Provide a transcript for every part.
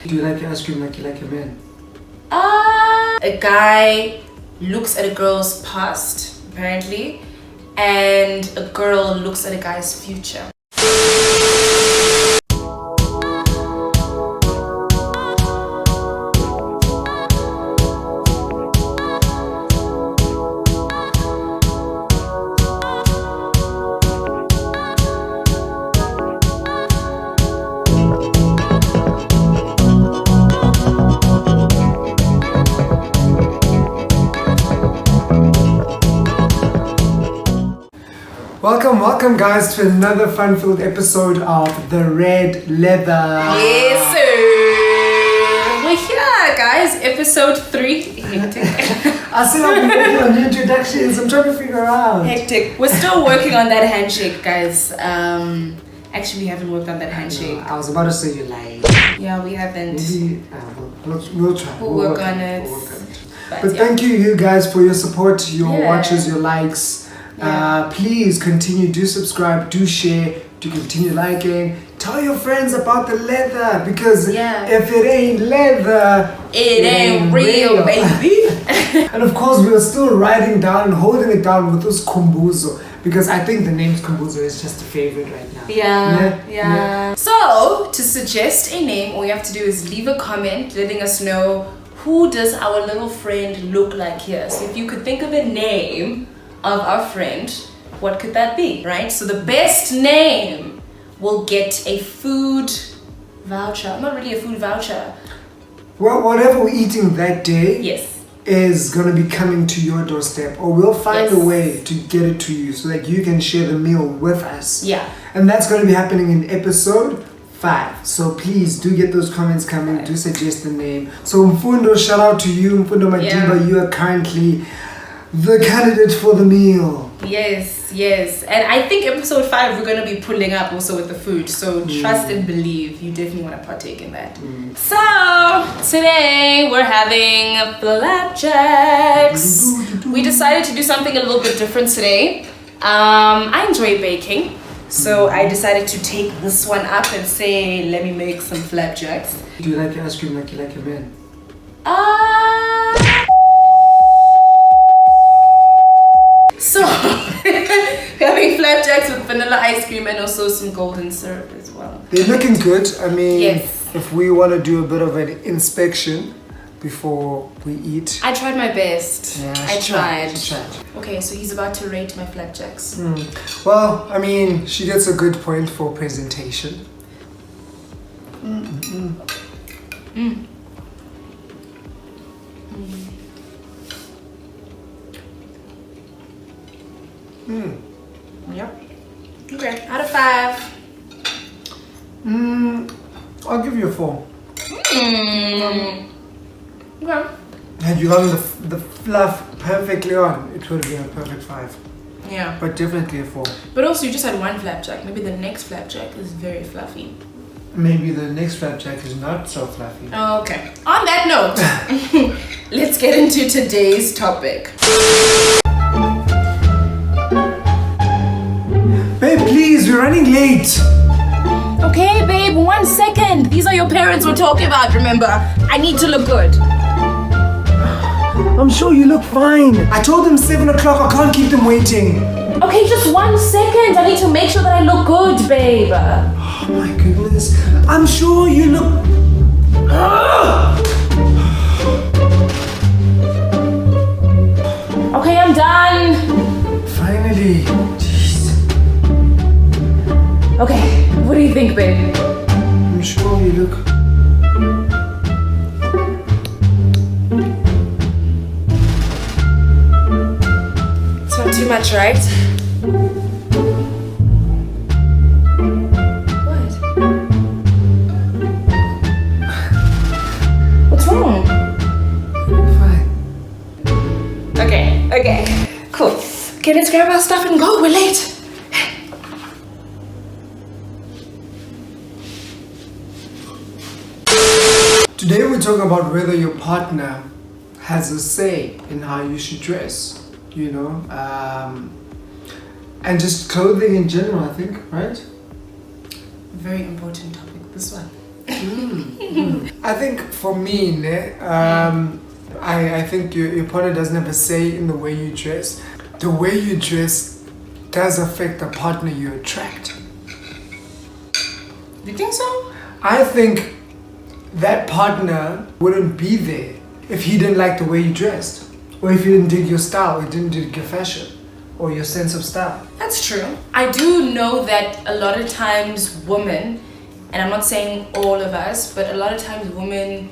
Do you like your ice cream like you like your man? A guy looks at a girl's past, apparently, and a girl looks at a guy's future. Welcome guys to another fun-filled episode of The Red Leather. Yes, sir. We're here, guys. Episode 3. Hectic. I said I've been working on new introductions. I'm trying to figure out. Hectic. We're still working on that handshake, guys. Actually, we haven't worked on that handshake. I was about to say you lied. Yeah, we haven't. Maybe we'll try. We'll work on it. But thank you guys for your support, your Yeah. watches, your likes. Yeah. Please continue, do subscribe, do share, do continue liking. Tell your friends about the leather because if it ain't leather, it ain't real, baby. And of course, we are still writing down and holding it down with this Kumbuzo because I think the name Kumbuzo is just a favorite right now. Yeah. So, to suggest a name, all you have to do is leave a comment letting us know who does our little friend look like here. So if you could think of a name of our friend, what could that be, right? So the best name will get a food voucher. Not really a food voucher. Well, whatever we're eating that day Yes. is going to be coming to your doorstep, or we'll find a way to get it to you so that you can share the meal with us. Yeah. And that's going to be happening in episode 5. So please do get those comments coming, do suggest the name. So Mfundo, shout out to you. Mfundo Madiba, you are currently the candidate for the meal. Yes. And I think episode 5 we're going to be pulling up also with the food. So trust and believe. You definitely want to partake in that. So today we're having flapjacks. We decided to do something a little bit different today. I enjoy baking. So I decided to take this one up and say, let me make some flapjacks. Do you like your ice cream like you like your man? So, we're having flapjacks with vanilla ice cream and also some golden syrup as well. They're looking good. I mean, Yes. if we want to do a bit of an inspection before we eat. I tried my best. Yeah, I tried. She tried. Okay, so he's about to rate my flapjacks. Well, I mean, she gets a good point for presentation. Yep. Okay, out of 5. I'll give you a 4. Okay. Had you gotten the fluff perfectly on, it would be a perfect 5. Yeah. But definitely a 4. But also, you just had one flapjack. Maybe the next flapjack is very fluffy. Maybe the next flapjack is not so fluffy. Oh, okay. On that note, let's get into today's topic. Babe, please, we're running late. Okay, babe, 1 second. These are your parents we're talking about, remember? I need to look good. I'm sure you look fine. I told them 7 o'clock. I can't keep them waiting. Okay, just 1 second. I need to make sure that I look good, babe. Oh my goodness. I'm sure you look... Okay, I'm done. Finally. Jeez. Okay, what do you think, babe? I'm sure you look... It's not too much, right? What? What's wrong? Fine. Okay, cool. Okay, let's grab our stuff and go. We're late. Today we're talking about whether your partner has a say in how you should dress, you know, and just clothing in general, I think, right? Very important topic, this one. I think for me, I think your partner doesn't have a say in the way you dress. The way you dress does affect the partner you attract. You think so? I think that partner wouldn't be there if he didn't like the way you dressed, or if he didn't dig your style, or didn't dig your fashion, or your sense of style. That's true. I do know that a lot of times women, and I'm not saying all of us, but a lot of times women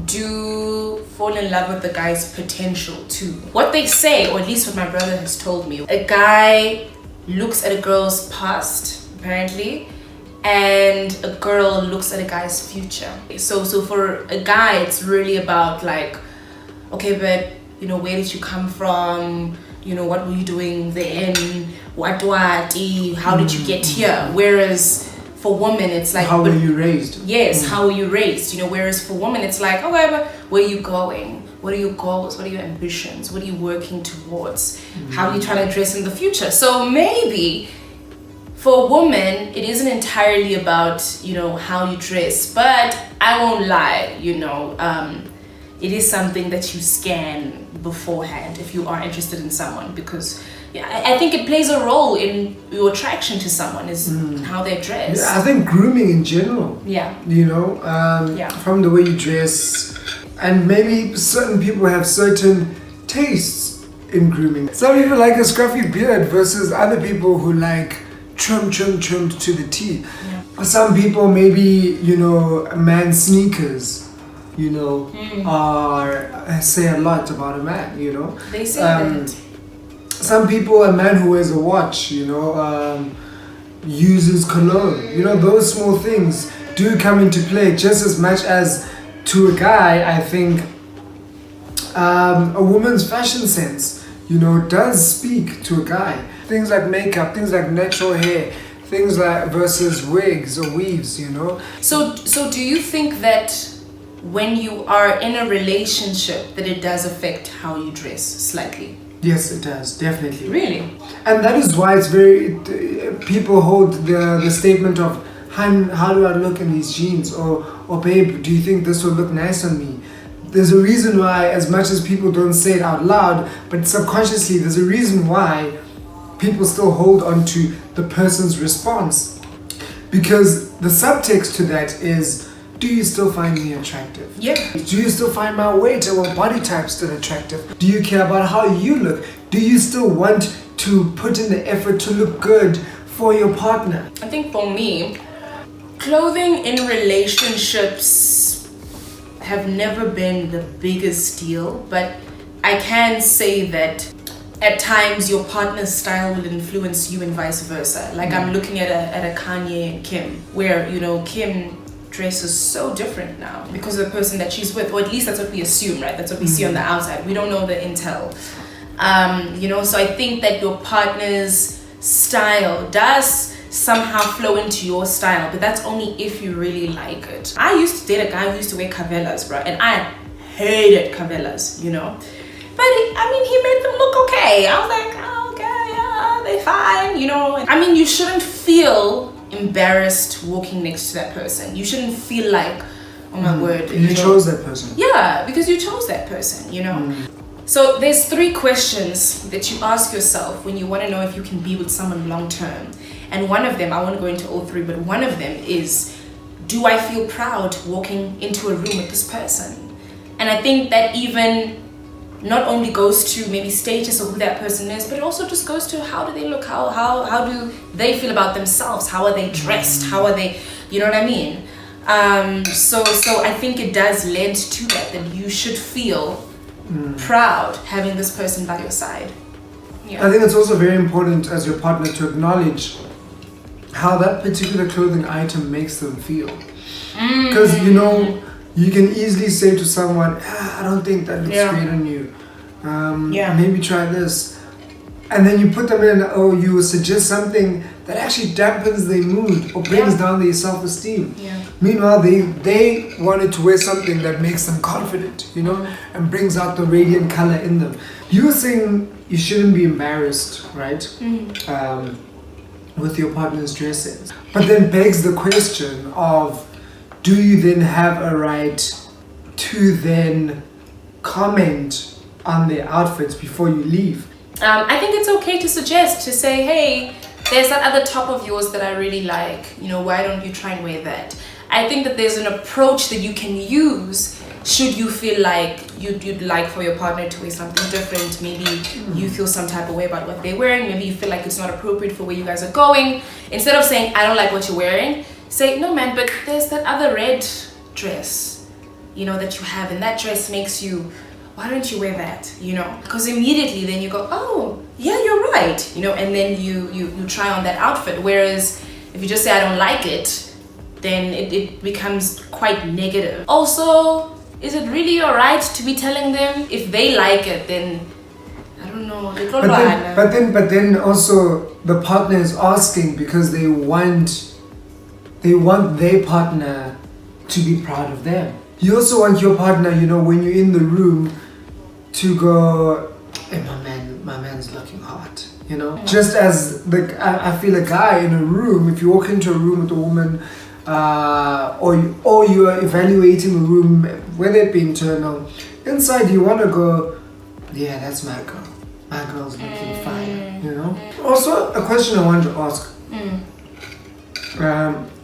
do fall in love with the guy's potential too. What they say, or at least what my brother has told me, a guy looks at a girl's past, apparently, and a girl looks at a guy's future. So for a guy, it's really about like, okay, but you know, where did you come from? You know, what were you doing then? What? How did you get here? Whereas for women, it's like, how were you raised? Yes, how were you raised? You know, whereas for women, it's like, okay, but where are you going? What are your goals? What are your ambitions? What are you working towards? How are you trying to dress in the future? So maybe for a woman, it isn't entirely about, you know, how you dress, but I won't lie, you know, it is something that you scan beforehand if you are interested in someone, because I think it plays a role in your attraction to someone is how they dress. Yeah, I think grooming in general. Yeah. You know, from the way you dress, and maybe certain people have certain tastes in grooming. Some people like a scruffy beard versus other people who like trimmed to the T. Yeah. Some people maybe, you know, man's sneakers, you know, say a lot about a man, you know. They say that. Some people, a man who wears a watch, you know, uses cologne, you know, those small things do come into play just as much as to a guy. I think a woman's fashion sense, you know, does speak to a guy. Things like makeup, things like natural hair, things like versus wigs or weaves, you know. So do you think that when you are in a relationship that it does affect how you dress slightly? Yes, it does, definitely. Really? And that is why it's very, people hold the statement of, how do I look in these jeans? Or babe, do you think this will look nice on me? There's a reason why, as much as people don't say it out loud, but subconsciously there's a reason why people still hold on to the person's response. Because the subtext to that is, do you still find me attractive? Yeah. Do you still find my weight or body type still attractive? Do you care about how you look? Do you still want to put in the effort to look good for your partner? I think for me, clothing in relationships have never been the biggest deal, but I can say that at times your partner's style will influence you and vice versa. Like I'm looking at a Kanye and Kim, where, you know, Kim dresses so different now because of the person that she's with, or at least that's what we assume, right? That's what we see on the outside. We don't know the intel. You know, so I think that your partner's style does somehow flow into your style, but that's only if you really like it. I used to date a guy who used to wear cavellas, bro, and I hated cavellas, you know? But he made them look okay. I was like, oh, okay, yeah, they fine, you know? I mean, you shouldn't feel embarrassed walking next to that person. You shouldn't feel like, oh my word. You chose that person. Yeah, because you chose that person, you know? So there's 3 questions that you ask yourself when you want to know if you can be with someone long term. And one of them, I won't go into all 3, but one of them is, do I feel proud walking into a room with this person? And I think that even not only goes to maybe status of who that person is, but it also just goes to how do they look, how do they feel about themselves, how are they dressed, how are they, you know what I mean? So I think it does lend to that you should feel proud having this person by your side. Yeah. I think it's also very important as your partner to acknowledge how that particular clothing item makes them feel. Because, you know, you can easily say to someone, I don't think that looks great on you. Maybe try this. And then you put them in, or you suggest something that actually dampens their mood or brings down their self-esteem. Yeah. Meanwhile, they wanted to wear something that makes them confident, you know, and brings out the radiant color in them. You were saying you shouldn't be embarrassed, right? With your partner's dressing. But then begs the question of, do you then have a right to then comment on their outfits before you leave? I think it's okay to suggest, to say, hey, there's that other top of yours that I really like. Why don't you try and wear that? I think that there's an approach that you can use should you feel like you'd like for your partner to wear something different. Maybe you feel some type of way about what they're wearing. Maybe you feel like it's not appropriate for where you guys are going. Instead of saying, I don't like what you're wearing, say, no man, but there's that other red dress, that you have, and that dress makes you, why don't you wear that? Because immediately then you go, oh yeah, you're right, and then you try on that outfit. Whereas if you just say I don't like it, then it becomes quite negative. Also, is it really alright to be telling them? If they like it, then I don't know. But then also the partner is asking because they want their partner to be proud of them. You also want your partner, when you're in the room, to go, hey, my man's looking hot. Just as I feel a guy in a room, if you walk into a room with a woman, or you are evaluating a room, whether it be internal, inside you want to go, yeah, that's my girl. My girl's looking fine. Also, a question I wanted to ask,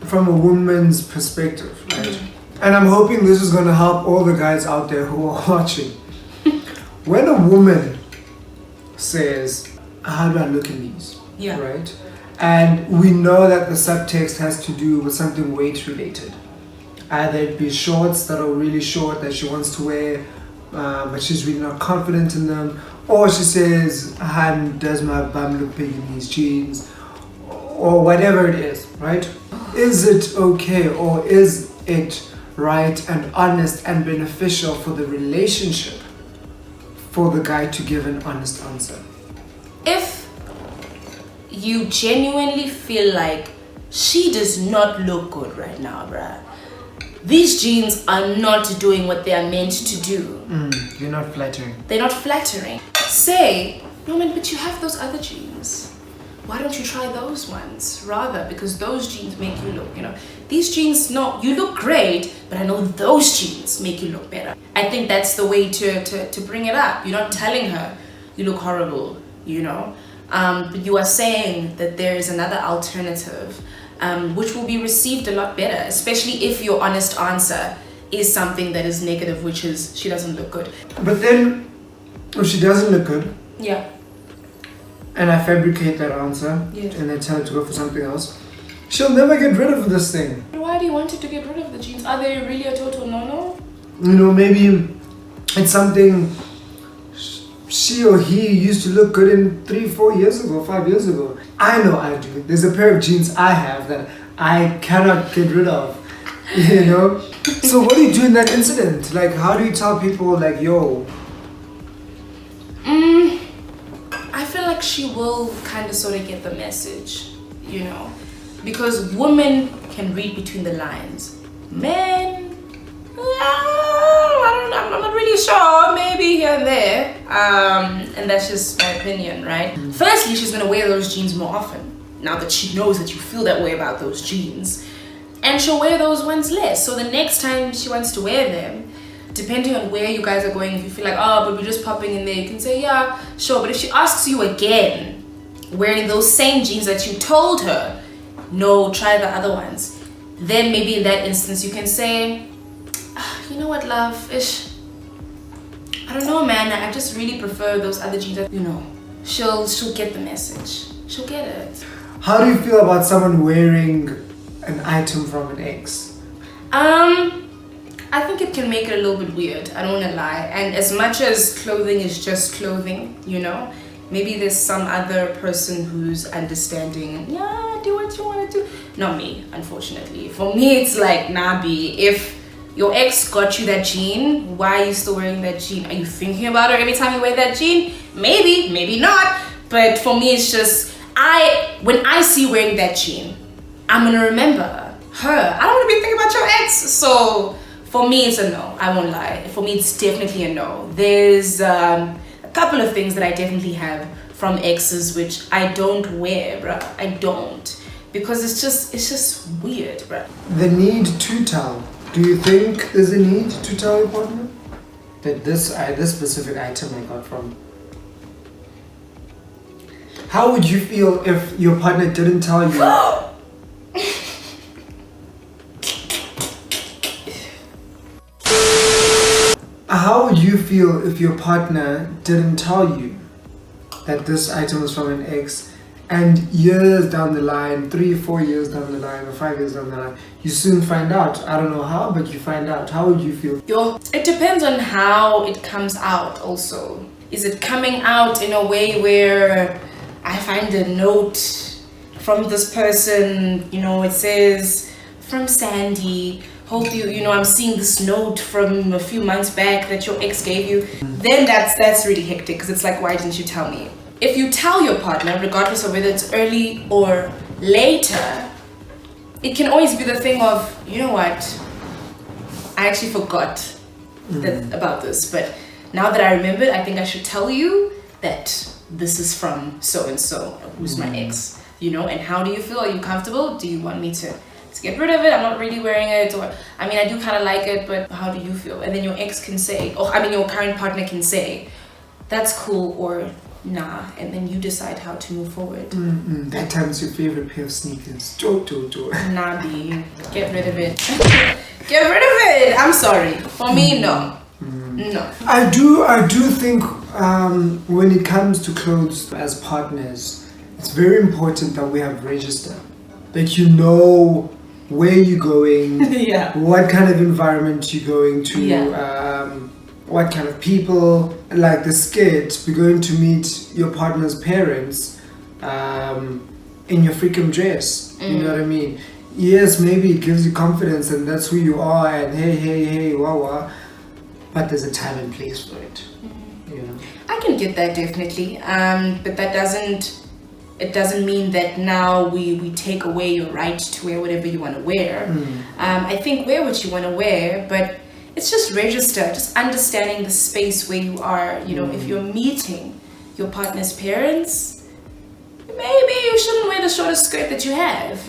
from a woman's perspective, right? And I'm hoping this is going to help all the guys out there who are watching. When a woman says, how do I look in these? Yeah. Right? And we know that the subtext has to do with something weight related. Either it be shorts that are really short that she wants to wear, but she's really not confident in them. Or she says, does my bum look big in these jeans? Or whatever it is, right? Is it okay, or is it right and honest and beneficial for the relationship for the guy to give an honest answer? If you genuinely feel like she does not look good right now, bruh, these jeans are not doing what they are meant to do. You're not flattering. They're not flattering. Say, no man, but you have those other jeans. Why don't you try those ones rather? Because those jeans make you look, these jeans, no, you look great, but I know those jeans make you look better. I think that's the way to bring it up. You're not telling her you look horrible, but you are saying that there is another alternative, which will be received a lot better, especially if your honest answer is something that is negative, which is she doesn't look good. But then, if she doesn't look good, yeah, and I fabricate that answer, and then tell her to go for something else, she'll never get rid of this thing. Why do you want her to get rid of the jeans? Are they really a total no-no? Maybe it's something she or he used to look good in 3-4 years ago, 5 years ago. I know I do. There's a pair of jeans I have that I cannot get rid of, So what do you do in that incident? Like, how do you tell people, like, yo? I feel like she will kind of sort of get the message, because women can read between the lines. Men, I'm not really sure, maybe here and there, and that's just my opinion, right? Firstly, she's gonna wear those jeans more often, now that she knows that you feel that way about those jeans, and she'll wear those ones less. So the next time she wants to wear them, depending on where you guys are going, if you feel like, oh, but we're just popping in there, you can say, yeah, sure. But if she asks you again, wearing those same jeans that you told her, no, try the other ones, then maybe in that instance you can say, you know what, love, I don't know, man, I just really prefer those other jeans. She'll get the message. She'll get it. How do you feel about someone wearing an item from an ex? I think it can make it a little bit weird, I don't want to lie. And as much as clothing is just clothing, maybe there's some other person who's understanding, yeah, do what you want to do. Not me, unfortunately. For me, it's like, nah, B, if your ex got you that jean, why are you still wearing that jean? Are you thinking about her every time you wear that jean? Maybe, maybe not. But for me, it's just, when I see you wearing that jean, I'm gonna remember her. I don't want to be thinking about your ex. So for me, it's a no. I won't lie. For me, it's definitely a no. There's a couple of things that I definitely have from exes which I don't wear, bruh. I don't. Mm. because it's just weird, bro. The need to tell. Do you think there's a need to tell your partner that this specific item I got from? How would you feel if your partner didn't tell you? How would you feel if your partner didn't tell you that this item was from an ex, and years down the line, 3-4 years down the line, or 5 years down the line, you soon find out? I don't know how, but you find out. How would you feel? It depends on how it comes out also. Is it coming out in a way where I find a note from this person, it says, from Sandy, hope I'm seeing this note from a few months back that your ex gave you, then that's really hectic, because it's like, why didn't you tell me? If you tell your partner, regardless of whether it's early or later, it can always be the thing of, you know what, I actually forgot about this, but now that I remembered, I think I should tell you that this is from so-and-so, who's my ex, and how do you feel? Are you comfortable? Do you want me to get rid of it? I'm not really wearing it, or I mean, I do kind of like it, but how do you feel? And then your ex can say, your current partner can say, that's cool, or nah, and then you decide how to move forward. That time's your favorite pair of sneakers. Jo. Nah, B, get rid of it. Get rid of it. I'm sorry. For me, no. No. I do think when it comes to clothes as partners, it's very important that we have register. That you know where you're going, what kind of environment you're going to, what kind of people. Like the skit, we're going to meet your partner's parents in your freaking dress. You know what I mean? Yes, maybe it gives you confidence and that's who you are, and hey, wah. But there's a time and place for it. I can get that, definitely. But that doesn't mean that now we take away your right to wear whatever you want to wear. I think wear what you want to wear, but it's just register, just understanding the space where you are. If you're meeting your partner's parents, maybe you shouldn't wear the shortest skirt that you have,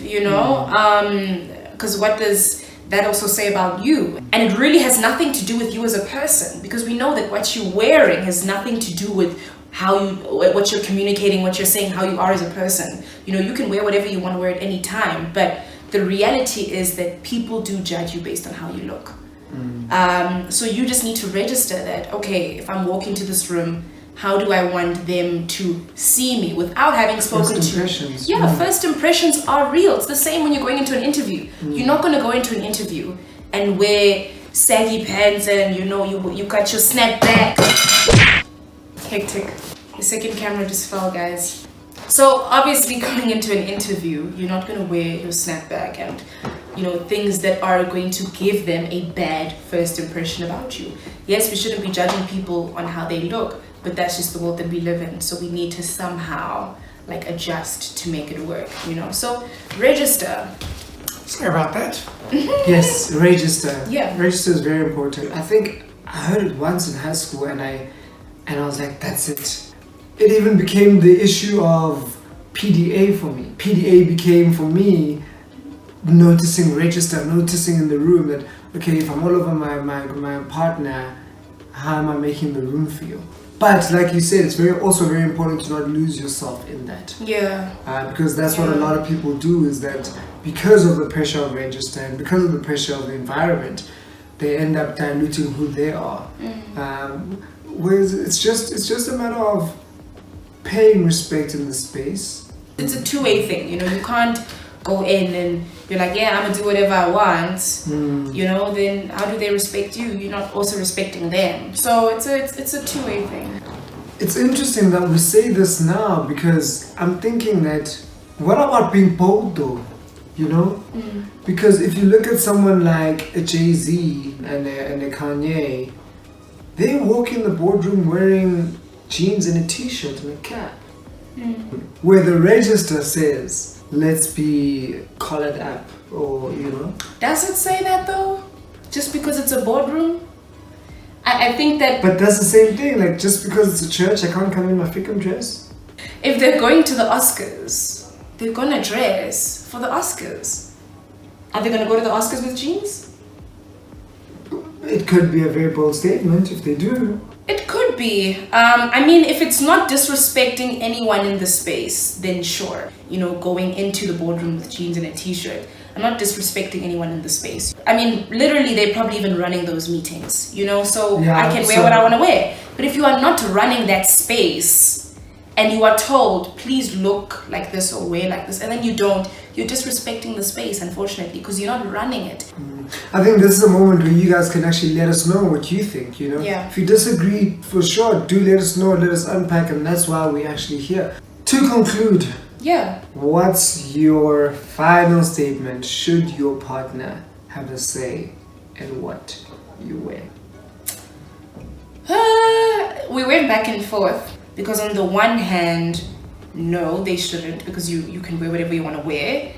because what does that also say about you? And it really has nothing to do with you as a person, because we know that what you're wearing has nothing to do with what you're communicating, what you're saying, how you are as a person. You can wear whatever you want to wear at any time, but the reality is that people do judge you based on how you look. So you just need to register that, okay, if I'm walking to this room, how do I want them to see me without having spoken First impressions. First impressions are real. It's the same when you're going into an interview. You're not going to go into an interview and wear saggy pants and you got your snap back. Hectic. The second camera just fell, guys. So obviously going into an interview, you're not going to wear your snapback and things that are going to give them a bad first impression about you. Yes, we shouldn't be judging people on how they look, but that's just the world that we live in. So we need to somehow adjust to make it work, So register. Sorry about that. Yes, register. Yeah. Register is very important. I think I heard it once in high school and I was like, that's it. It even became the issue of PDA for me. PDA became for me noticing register, noticing in the room that, okay, if I'm all over my partner, how am I making the room feel? But like you said, it's also very important to not lose yourself in that. Yeah. Because that's what a lot of people do, is that because of the pressure of register and because of the pressure of the environment, they end up diluting who they are. Whereas it's just a matter of paying respect in the space. It's a two-way thing, you can't go in and you're like, yeah, I'm gonna do whatever I want, then how do they respect you? You're not also respecting them. So it's a two-way thing. It's interesting that we say this now, because I'm thinking that, what about being bold though? Because if you look at someone like a Jay-Z and a Kanye, they walk in the boardroom wearing jeans and a t-shirt and a cap. Where the register says, let's be collared up, or Does it say that though? Just because it's a boardroom? I think that... But that's the same thing, just because it's a church, I can't come in my freaking dress? If they're going to the Oscars, they're gonna dress for the Oscars. Are they going to go to the Oscars with jeans? It could be a very bold statement if they do. It could be. I mean, if it's not disrespecting anyone in the space, then sure. You know, going into the boardroom with jeans and a t-shirt. I'm not disrespecting anyone in the space. I mean, literally, they're probably even running those meetings, you know? So yeah, I can wear what I want to wear. But if you are not running that space and you are told, please look like this or wear like this, and then you don't, you're disrespecting the space, unfortunately, because you're not running it. I think this is a moment where you guys can actually let us know what you think, you know? Yeah. If you disagree, for sure, do let us know, let us unpack, and that's why we're actually here. To conclude, yeah, what's your final statement? Should your partner have a say in what you wear? We went back and forth because on the one hand, no, they shouldn't, because you can wear whatever you want to wear.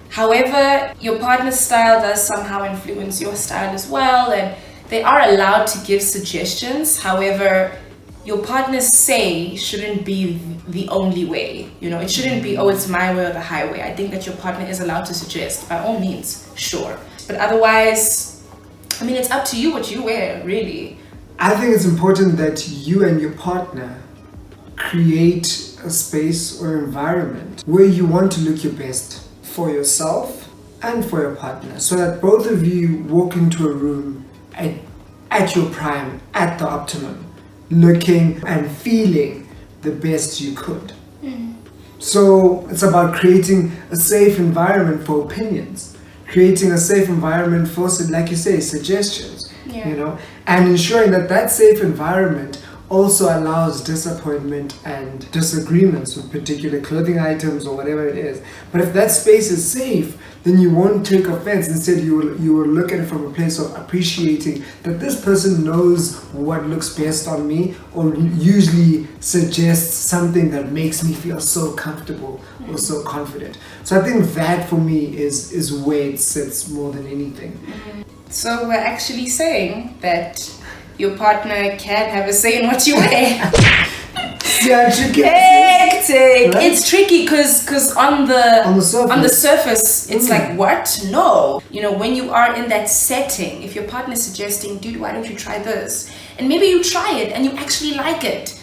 However, your partner's style does somehow influence your style as well, and they are allowed to give suggestions. However, your partner's say shouldn't be the only way. You know, it shouldn't be, oh, it's my way or the highway. I think that your partner is allowed to suggest, by all means, sure. But otherwise, I mean, it's up to you what you wear, really. I think it's important that you and your partner create a space or environment where you want to look your best for yourself and for your partner, so that both of you walk into a room at your prime, at the optimum, looking and feeling the best you could. So it's about creating a safe environment for opinions, creating a safe environment for, like you say, suggestions, you know, and ensuring that that safe environment also allows disappointment and disagreements with particular clothing items or whatever it is. But if that space is safe, then you won't take offense. Instead, you will look at it from a place of appreciating that this person knows what looks best on me, or usually suggests something that makes me feel so comfortable or so confident. So I think that for me is where it sits more than anything. So we're actually saying that your partner can have a say in what you wear. Yeah, tricky. Hectic. Right? It's tricky because on the surface it's like, what? No. You know, when you are in that setting, if your partner is suggesting, dude, why don't you try this? And maybe you try it and you actually like it.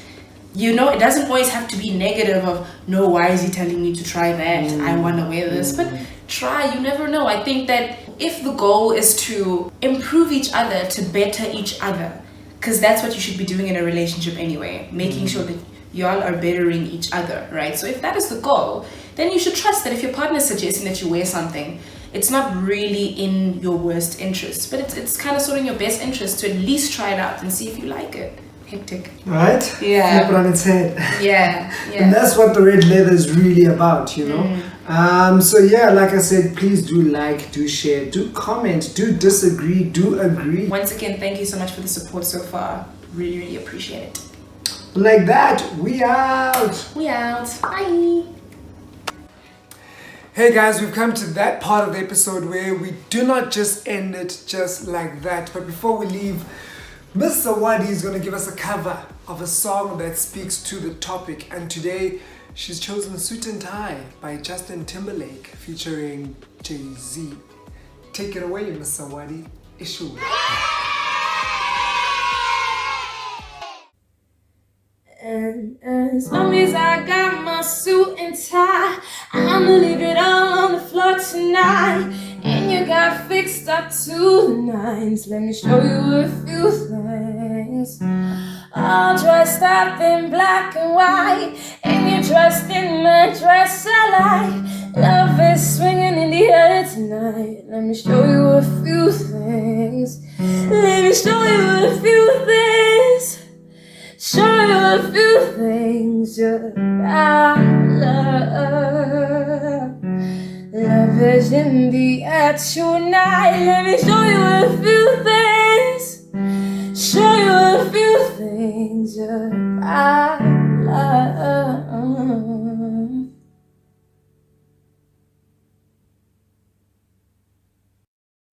You know, it doesn't always have to be negative of, no, why is he telling me to try that? I want to wear this. But try, you never know. I think that if the goal is to improve each other, to better each other, because that's what you should be doing in a relationship anyway, making sure that y'all are bettering each other, right? So if that is the goal, then you should trust that if your partner is suggesting that you wear something, it's not really in your worst interest, but it's kind of sort of in your best interest to at least try it out and see if you like it. Hectic. Right? Yeah. Flip it on its head. Yeah. And that's what the red leather is really about, you know? So yeah, like I said, please do like, do share, do comment, do disagree, do agree. Once again, thank you so much for the support so far. Really, really appreciate it. Like that, we out. We out. Bye. Hey guys, we've come to that part of the episode where we do not just end it just like that. But before we leave, Miss Sawadi is going to give us a cover of a song that speaks to the topic. And today, she's chosen Suit and Tie by Justin Timberlake featuring Jay-Z. Take it away, Miss Sawadi. Issue. And as long as I got my suit and tie, I'ma leave it all on the floor tonight. And you got fixed up to the nines. Let me show you a few things. All dressed up in black and white, and you're dressed in my dress I like. Love is swinging in the air tonight. Let me show you a few things. Let me show you a few things. Show you a few things I love. Love is in the air tonight. Let me show you a few things. Show you a few things I love.